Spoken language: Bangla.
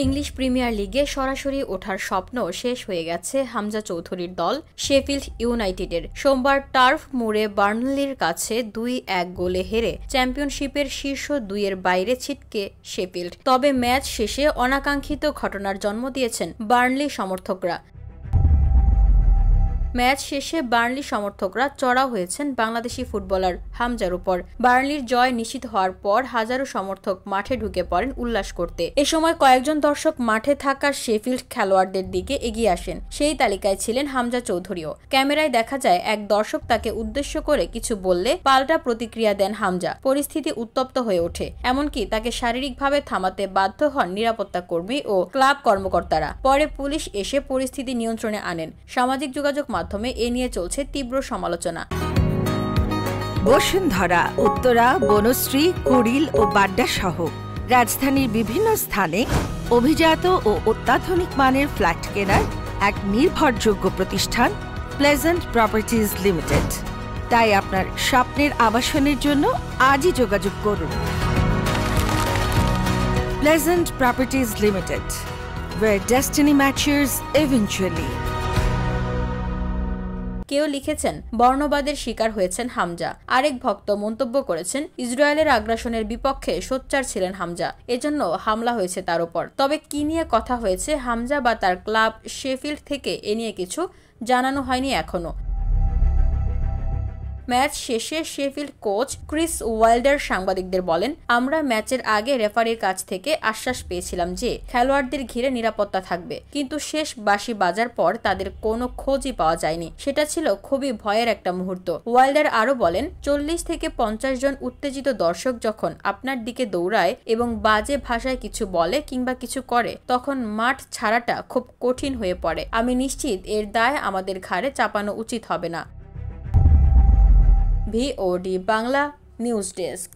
ইংলিশ প্রিমিয়ার লিগে সরাসরি ওঠার স্বপ্ন শেষ হয়ে গেছে হামজা চৌধুরীর দল শেফিল্ড ইউনাইটেডের। সোমবার টার্ফ মুরে বার্নলির কাছে 2-1 গোলে হেরে চ্যাম্পিয়নশিপের শীর্ষ 2-এর বাইরে ছিটকে শেফিল্ড। তবে ম্যাচ শেষে অনাকাঙ্ক্ষিত ঘটনার জন্ম দিয়েছেন বার্নলি সমর্থকরা। ম্যাচ শেষে বার্নলি সমর্থকরা চড়াও হয়েছেন বাংলাদেশি ফুটবলার হামজার উপর। বার্নলির জয় নিশ্চিত হওয়ার পর হাজারো সমর্থক মাঠে ঢুকে পড়েন উল্লাস করতে। এ সময় কয়েকজন দর্শক মাঠে থাকা শেফিল্ড খেলোয়াড়দের দিকে এগিয়ে আসেন। সেই তালিকায় ছিলেন হামজা চৌধুরীও। ক্যামেরায় দেখা যায় এক দর্শক তাকে উদ্দেশ্য করে কিছু বললে পাল্টা প্রতিক্রিয়া দেন হামজা। পরিস্থিতি উত্তপ্ত হয়ে ওঠে, এমনকি তাকে শারীরিকভাবে থামাতে বাধ্য হন নিরাপত্তা কর্মী ও ক্লাব কর্মকর্তারা। পরে পুলিশ এসে পরিস্থিতি নিয়ন্ত্রণে আনেন। সামাজিক যোগাযোগ মাধ্যমে এ নিয়ে চলছে তীব্র সমালোচনা। বসুন্ধরা, উত্তরা, বনশ্রী, কুড়িল ও বাড্ডা সহ রাজধানীর বিভিন্ন স্থানে অভিজাত ও অত্যাধুনিক মানের ফ্ল্যাট কেনার এক নির্ভরযোগ্য প্রতিষ্ঠান প্লেজেন্ট প্রপার্টিজ লিমিটেড। তাই আপনার স্বপ্নের আবাসনের জন্য আজই যোগাযোগ করুন। Pleasant properties limited, where destiny matches eventually. কেউ লিখেছেন বর্ণবাদের শিকার হয়েছেন হামজা। আরেক ভক্ত মন্তব্য করেছেন ইসরায়েলের আগ্রাসনের বিপক্ষে সোচ্চার ছিলেন হামজা, এজন্য হামলা হয়েছে তার উপর। তবে কি নিয়ে কথা হয়েছে হামজা বা তার ক্লাব শেফিল্ড থেকে এ নিয়ে কিছু জানানো হয়নি এখনো। ম্যাচ শেষে শেফিল্ড কোচ ক্রিস ওয়াইল্ডার সাংবাদিকদের বলেন, আমরা ম্যাচের আগে রেফারির কাছ থেকে আশ্বাস পেয়েছিলাম যে খেলোয়াড়দের ঘিরে নিরাপত্তা থাকবে, কিন্তু শেষ বাঁশি বাজার পর তাদের কোনো খোঁজই পাওয়া যায়নি। সেটা ছিল খুবই ভয়ের একটা মুহূর্ত। ওয়াইল্ডার আরও বলেন, 40 থেকে 50 জন উত্তেজিত দর্শক যখন আপনার দিকে দৌড়ায় এবং বাজে ভাষায় কিছু বলে কিংবা কিছু করে, তখন মাঠ ছাড়াটা খুব কঠিন হয়ে পড়ে। আমি নিশ্চিত এর দায় আমাদের ঘাড়ে চাপানো উচিত হবে না। VOD Bangla news desk.